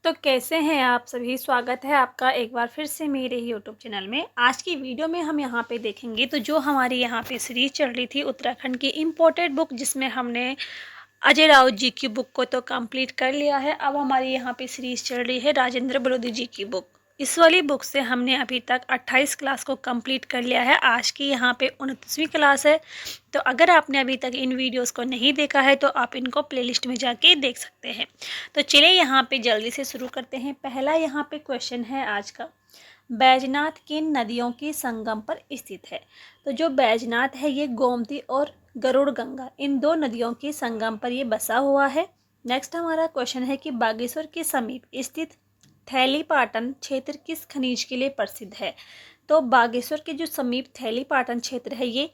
तो कैसे हैं आप सभी। स्वागत है आपका एक बार फिर से मेरे यूट्यूब चैनल में। आज की वीडियो में हम यहाँ पे देखेंगे तो जो हमारी यहाँ पे सीरीज चल रही थी उत्तराखंड की इम्पोर्टेड बुक, जिसमें हमने अजय राउत जी की बुक को तो कंप्लीट कर लिया है। अब हमारी यहाँ पे सीरीज चल रही है राजेंद्र बलोदी जी की बुक। इस वाली बुक से हमने अभी तक 28 क्लास को कंप्लीट कर लिया है। आज की यहाँ पे 29वीं क्लास है। तो अगर आपने अभी तक इन वीडियोस को नहीं देखा है तो आप इनको प्लेलिस्ट में जाके देख सकते हैं। तो चलिए यहाँ पे जल्दी से शुरू करते हैं। पहला यहाँ पे क्वेश्चन है आज का, बैजनाथ किन नदियों के संगम पर स्थित है। तो जो बैजनाथ है ये गोमती और गरुड़ गंगा इन दो नदियों के संगम पर ये बसा हुआ है। नेक्स्ट हमारा क्वेश्चन है कि बागेश्वर के समीप स्थित थैलीपाटन क्षेत्र किस खनिज के लिए प्रसिद्ध है। तो बागेश्वर के जो समीप थैलीपाटन क्षेत्र है ये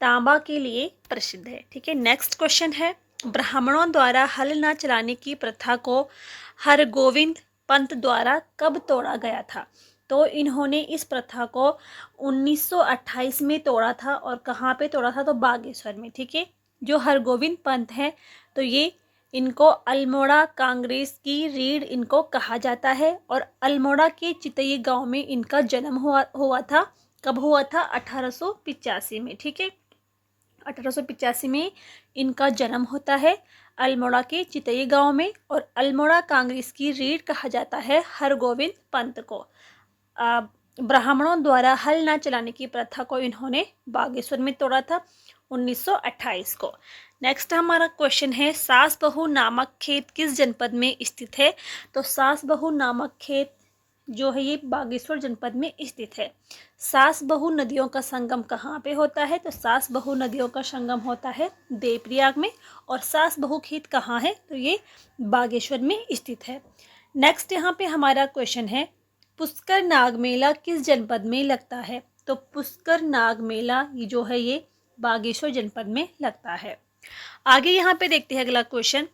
तांबा के लिए प्रसिद्ध है। ठीक है, नेक्स्ट क्वेश्चन है, ब्राह्मणों द्वारा हल न चलाने की प्रथा को हरगोविंद पंत द्वारा कब तोड़ा गया था। तो इन्होंने इस प्रथा को 1928 में तोड़ा था। और कहाँ पे तोड़ा था, तो बागेश्वर में। ठीक है, जो हरगोविंद पंत हैं तो ये इनको अल्मोड़ा कांग्रेस की रीढ़ इनको कहा जाता है। और अल्मोड़ा के चितई गांव में इनका जन्म हुआ था। कब हुआ था, 1885 में। ठीक है, 1885 में इनका जन्म होता है अल्मोड़ा के चितई गांव में। और अल्मोड़ा कांग्रेस की रीढ़ कहा जाता है हरगोविंद पंत को। ब्राह्मणों द्वारा हल न चलाने की प्रथा को इन्होंने बागेश्वर में तोड़ा था 1928 को। नेक्स्ट हमारा क्वेश्चन है, सास बहू नामक खेत किस जनपद में स्थित है। तो सास बहू नामक खेत जो है ये बागेश्वर जनपद में स्थित है। सास बहू नदियों का संगम कहाँ पे होता है। तो सास बहू नदियों का संगम होता है देवप्रयाग में। और सास बहू खेत कहाँ है, तो ये बागेश्वर में स्थित है। नेक्स्ट यहाँ पे हमारा क्वेश्चन है, पुष्कर नाग मेला किस जनपद में लगता है। तो पुष्कर नाग मेला जो है ये बागेश्वर जनपद में लगता है। आगे यहाँ पे देखते हैं अगला क्वेश्चन,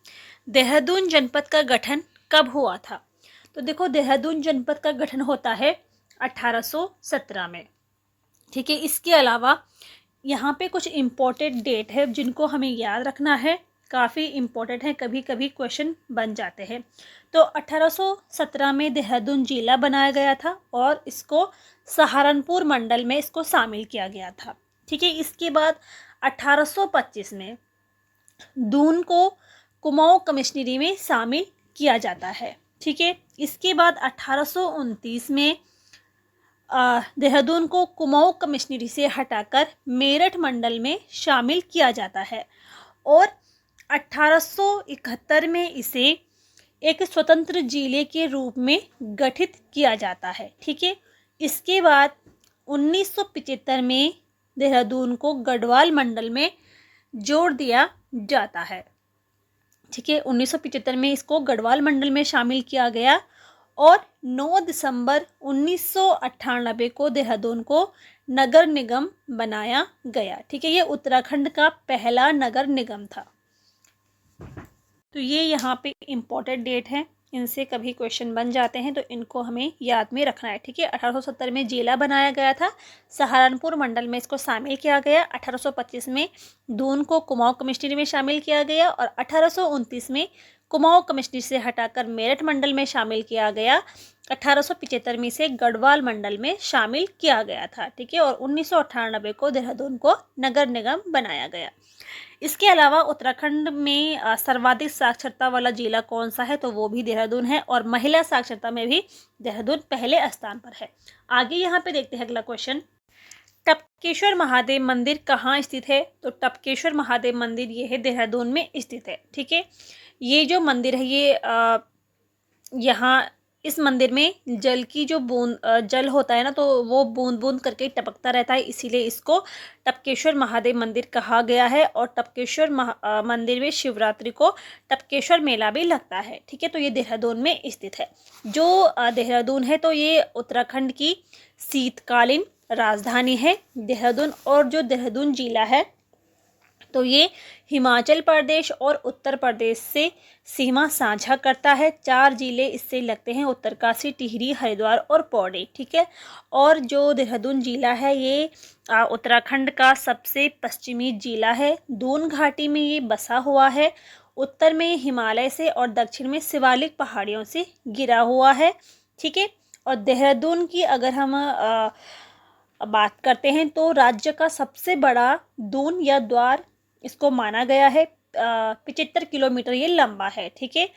देहरादून जनपद का गठन कब हुआ था। तो देखो, देहरादून जनपद का गठन होता है 1817 में। ठीक है, इसके अलावा यहाँ पे कुछ इम्पोर्टेंट डेट है जिनको हमें याद रखना है, काफ़ी इम्पोर्टेंट है, कभी कभी क्वेश्चन बन जाते हैं। तो 1817 में देहरादून जिला बनाया गया था और इसको सहारनपुर मंडल में इसको शामिल किया गया था। ठीक है, इसके बाद 1825 में दून को कुमाऊं कमिश्नरी में शामिल किया जाता है। ठीक है, इसके बाद 1829 में देहरादून को कुमाऊं कमिश्नरी से हटाकर मेरठ मंडल में शामिल किया जाता है। और 1871 में इसे एक स्वतंत्र जिले के रूप में गठित किया जाता है। ठीक है, इसके बाद 1975 में देहरादून को गढ़वाल मंडल में जोड़ दिया जाता है। ठीक है, 1975 में इसको गढ़वाल मंडल में शामिल किया गया। और 9 दिसंबर 1998 को देहरादून को नगर निगम बनाया गया। ठीक है, ये उत्तराखंड का पहला नगर निगम था। तो ये यहाँ पे इम्पोर्टेंट डेट है, इनसे कभी क्वेश्चन बन जाते हैं तो इनको हमें याद में रखना है। ठीक है, 1870 में जिला बनाया गया था, सहारनपुर मंडल में इसको शामिल किया गया। 1825 में दून को कुमाऊं कमिश्नरी में शामिल किया गया। और 1829 में कुमाऊं कमिश्नरी से हटाकर मेरठ मंडल में शामिल किया गया। 1875 में इसे गढ़वाल मंडल में शामिल किया गया था। ठीक है, और 1998 को देहरादून को नगर निगम बनाया गया। इसके अलावा उत्तराखंड में सर्वाधिक साक्षरता वाला जिला कौन सा है, तो वो भी देहरादून है। और महिला साक्षरता में भी देहरादून पहले स्थान पर है। आगे यहाँ पे देखते हैं अगला क्वेश्चन, टपकेश्वर महादेव मंदिर कहाँ स्थित है। तो टपकेश्वर महादेव मंदिर ये है देहरादून में स्थित है। ठीक है, ये जो मंदिर है ये यहाँ इस मंदिर में जल की जो जल होता है ना, तो वो बूंद बूंद करके टपकता रहता है, इसीलिए इसको टपकेश्वर महादेव मंदिर कहा गया है। और टपकेश्वर मंदिर में शिवरात्रि को टपकेश्वर मेला भी लगता है। ठीक है, तो ये देहरादून में स्थित है। जो देहरादून है तो ये उत्तराखंड की शीतकालीन राजधानी है देहरादून। और जो देहरादून जिला है तो ये हिमाचल प्रदेश और उत्तर प्रदेश से सीमा साझा करता है। 4 जिले इससे लगते हैं, उत्तरकाशी, टिहरी, हरिद्वार और पौड़ी। ठीक है, और जो देहरादून जिला है ये उत्तराखंड का सबसे पश्चिमी जिला है। दून घाटी में ये बसा हुआ है उत्तर में हिमालय से और दक्षिण में शिवालिक पहाड़ियों से घिरा हुआ है। ठीक है। और देहरादून की अगर हम बात करते हैं तो राज्य का सबसे बड़ा दून या द्वार इसको माना गया है। 75 किलोमीटर ये लंबा है। ठीक है।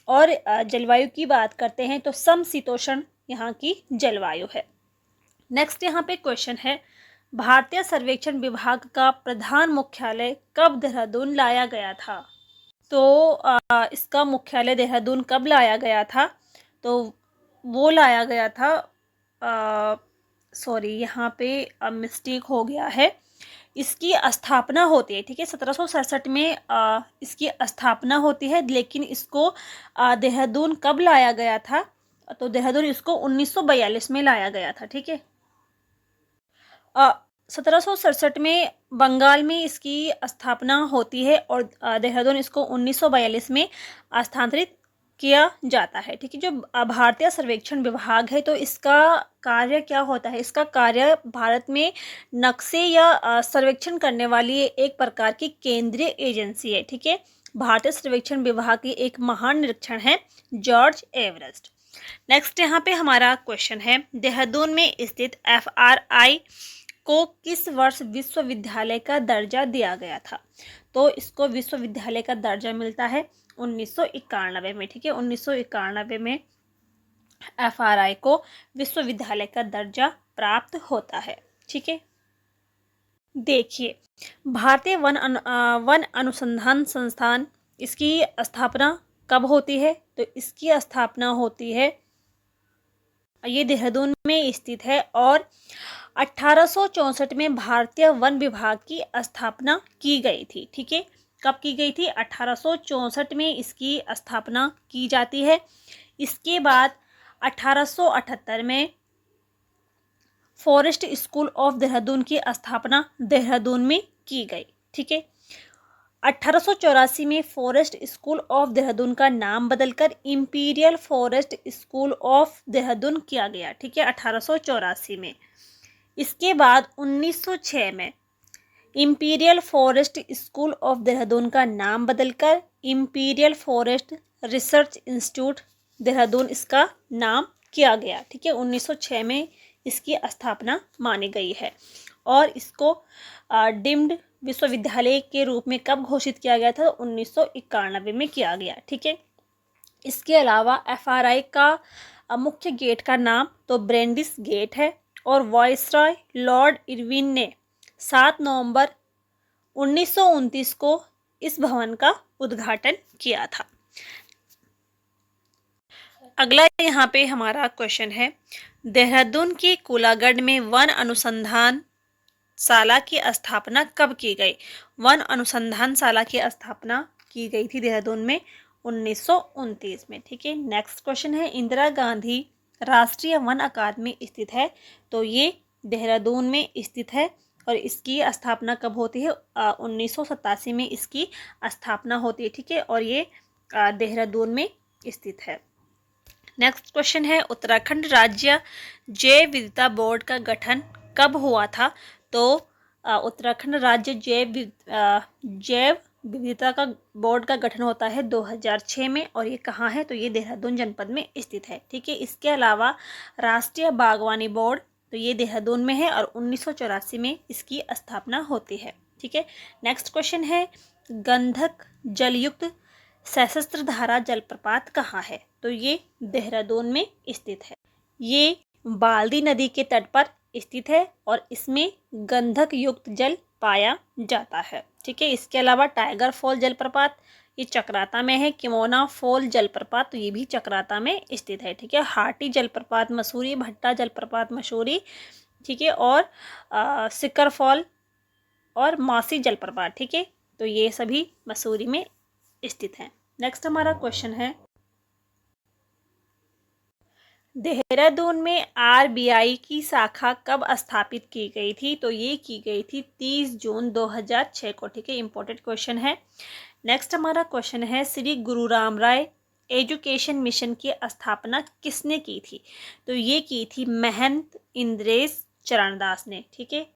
और जलवायु की बात करते हैं तो समशीतोष्ण यहाँ की जलवायु है। नेक्स्ट यहाँ पे क्वेश्चन है, भारतीय सर्वेक्षण विभाग का प्रधान मुख्यालय कब देहरादून लाया गया था? तो इसका मुख्यालय देहरादून कब लाया गया था? तो वो लाया गया था, सॉरी यहाँ पे मिस्टेक हो गया है। इसकी स्थापना होती है, ठीक है, 1767 में इसकी स्थापना होती है, लेकिन इसको देहरादून कब लाया गया था? तो देहरादून इसको 1942 में लाया गया था। ठीक है। 1767 में बंगाल में इसकी स्थापना होती है और देहरादून इसको 1942 में स्थानांतरित किया जाता है। ठीक है। जो भारतीय सर्वेक्षण विभाग है तो इसका कार्य क्या होता है? इसका कार्य भारत में नक्शे या सर्वेक्षण करने वाली एक प्रकार की केंद्रीय एजेंसी है। ठीक है। भारतीय सर्वेक्षण विभाग की एक महान निरीक्षण है जॉर्ज एवरेस्ट। नेक्स्ट यहाँ पे हमारा क्वेश्चन है, देहरादून में स्थित FRI को किस वर्ष विश्वविद्यालय का दर्जा दिया गया था? तो इसको विश्वविद्यालय का दर्जा मिलता है 1991 में। ठीक है। 1991 में FRI को विश्वविद्यालय का दर्जा प्राप्त होता है। ठीक है। देखिए, भारतीय वन अनुसंधान संस्थान, इसकी स्थापना कब होती है? तो इसकी स्थापना होती है, ये देहरादून में स्थित है और 1864 में भारतीय वन विभाग की स्थापना की गई थी। ठीक है। कब की गई थी? 1864 में इसकी स्थापना की जाती है। इसके बाद 1878 में फॉरेस्ट स्कूल ऑफ देहरादून की स्थापना देहरादून में की गई। ठीक है। 1884 में फॉरेस्ट स्कूल ऑफ देहरादून का नाम बदलकर imperial forest school of Dehradun किया गया। ठीक है। 1884 में। इसके बाद 1906 में imperial forest school of Dehradun का नाम बदलकर imperial forest research institute Dehradun इसका नाम किया गया। ठीक है। 1906 में इसकी स्थापना मानी गई है और इसको डीम्ड विश्वविद्यालय के रूप में कब घोषित किया गया था? 1991 में किया गया। ठीक है। इसके अलावा FRI का मुख्य गेट का नाम तो ब्रेंडिस गेट है और वायसरॉय लॉर्ड इरविन ने 7 नवंबर 1929 को इस भवन का उद्घाटन किया था। अगला यहाँ पे हमारा क्वेश्चन है, देहरादून के कोलागढ़ में वन अनुसंधान शाला की स्थापना कब की गई? वन अनुसंधान शाला की स्थापना की गई थी देहरादून में 1929 में। ठीक है। नेक्स्ट क्वेश्चन है, इंदिरा गांधी राष्ट्रीय वन अकादमी स्थित है? तो ये देहरादून में स्थित है और इसकी स्थापना कब होती है? 1987 में इसकी स्थापना होती है। ठीक है। और ये देहरादून में स्थित है। नेक्स्ट क्वेश्चन है, उत्तराखंड राज्य जैव विविधता बोर्ड का गठन कब हुआ था? तो उत्तराखंड राज्य जैव विविधता का बोर्ड का गठन होता है 2006 में और ये कहाँ है? तो ये देहरादून जनपद में स्थित है। ठीक है। इसके अलावा राष्ट्रीय बागवानी बोर्ड, तो ये देहरादून में है और 1984 में इसकी स्थापना होती है। ठीक है। नेक्स्ट क्वेश्चन है, गंधक जलयुक्त सहस्त्रधारा जलप्रपात कहाँ है? तो ये देहरादून में स्थित है। ये बाल्दी नदी के तट पर स्थित है और इसमें गंधक युक्त जल पाया जाता है। ठीक है। इसके अलावा टाइगर फॉल जलप्रपात ये चक्राता में है। किमोना फॉल जलप्रपात तो ये भी चक्राता में स्थित है। ठीक है। हाटी जलप्रपात मसूरी, भट्टा जलप्रपात मसूरी, ठीक है, और सिकर फॉल और मासी जलप्रपात, ठीक है, तो ये सभी मसूरी में स्थित हैं। नेक्स्ट हमारा क्वेश्चन है, देहरादून में RBI की शाखा कब स्थापित की गई थी? तो ये की गई थी 30 जून 2006 को। ठीक है, इंपॉर्टेंट क्वेश्चन है। नेक्स्ट हमारा क्वेश्चन है, श्री गुरु राम राय एजुकेशन मिशन की स्थापना किसने की थी? तो ये की थी महंत इंद्रेश चरणदास ने। ठीक है,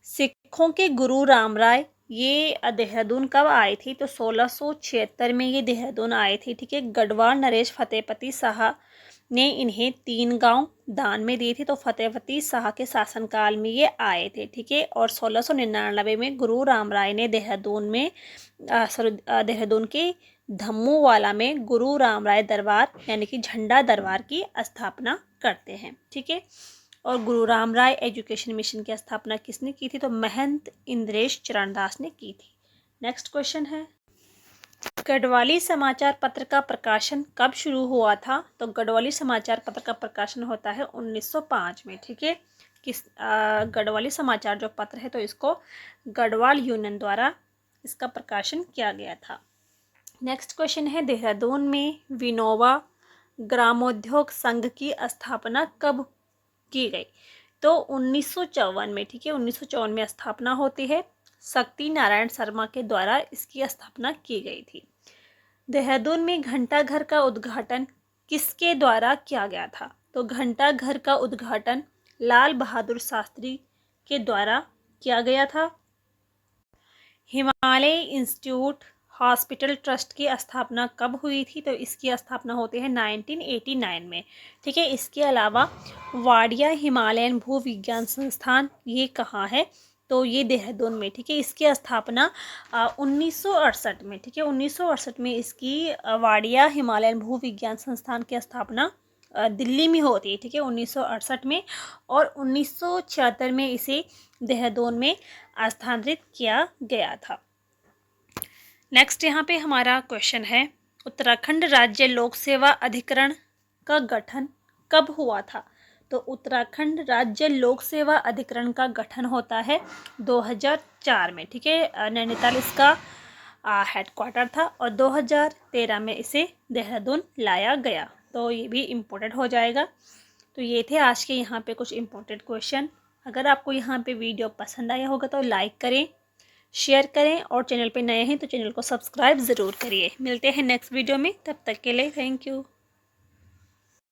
सिखों के गुरु राम राय ये देहरादून कब आए थे? तो 1676 में ये देहरादून आए थे, ठीक है। गढ़वाल नरेश फतेहपति शाह ने इन्हें 3 गांव दान में दिए थे, तो फतेहपति शाह के शासनकाल में ये आए थे, ठीक है। और 1699 में गुरु राम राय ने देहरादून के धम्मूवाला में गुरु राम राय दरबार यानी कि झंडा दरबार की स्थापना करते हैं, ठीक है। और गुरु राम राय एजुकेशन मिशन की स्थापना किसने की थी? तो महंत इंद्रेश चरणदास ने की थी। नेक्स्ट क्वेश्चन है, गढ़वाली समाचार पत्र का प्रकाशन कब शुरू हुआ था? तो गढ़वाली समाचार पत्र का प्रकाशन होता है 1905 में, ठीक है। गढ़वाली समाचार जो पत्र है तो इसको गढ़वाल यूनियन द्वारा इसका प्रकाशन किया गया था। नेक्स्ट क्वेश्चन है, देहरादून में विनोबा ग्रामोद्योग संघ की स्थापना कब की गई? तो 1954 में, ठीक है। 1954 में स्थापना होती है। शक्ति नारायण शर्मा के द्वारा इसकी स्थापना की गई थी। देहरादून में घंटाघर का उद्घाटन किसके द्वारा किया गया था? तो घंटाघर का उद्घाटन लाल बहादुर शास्त्री के द्वारा किया गया था। हिमालय इंस्टीट्यूट हॉस्पिटल ट्रस्ट की स्थापना कब हुई थी? तो इसकी स्थापना होती है 1989 में, ठीक है। इसके अलावा वाडिया हिमालयन भू विज्ञान संस्थान ये कहाँ है? तो ये देहरादून में, ठीक है। इसकी स्थापना 1968 में, ठीक है। 1968 में इसकी वाडिया हिमालयन भू विज्ञान संस्थान की स्थापना दिल्ली में होती है, ठीक है, 1968 में। और 1976 में इसे देहरादून में स्थानांतरित किया गया था। नेक्स्ट यहाँ पे हमारा क्वेश्चन है, उत्तराखंड राज्य लोक सेवा अधिकरण का गठन कब हुआ था? तो उत्तराखंड राज्य लोक सेवा अधिकरण का गठन होता है 2004 में, ठीक है। नैनीताल इसका हेडक्वार्टर था और 2013 में इसे देहरादून लाया गया। तो ये भी इम्पोर्टेंट हो जाएगा। तो ये थे आज के यहाँ पे कुछ इम्पोर्टेंट क्वेश्चन। अगर आपको यहाँ पे वीडियो पसंद आया होगा तो लाइक करें, शेयर करें और चैनल पे नए हैं तो चैनल को सब्सक्राइब ज़रूर करिए। मिलते हैं नेक्स्ट वीडियो में, तब तक के लिए थैंक यू।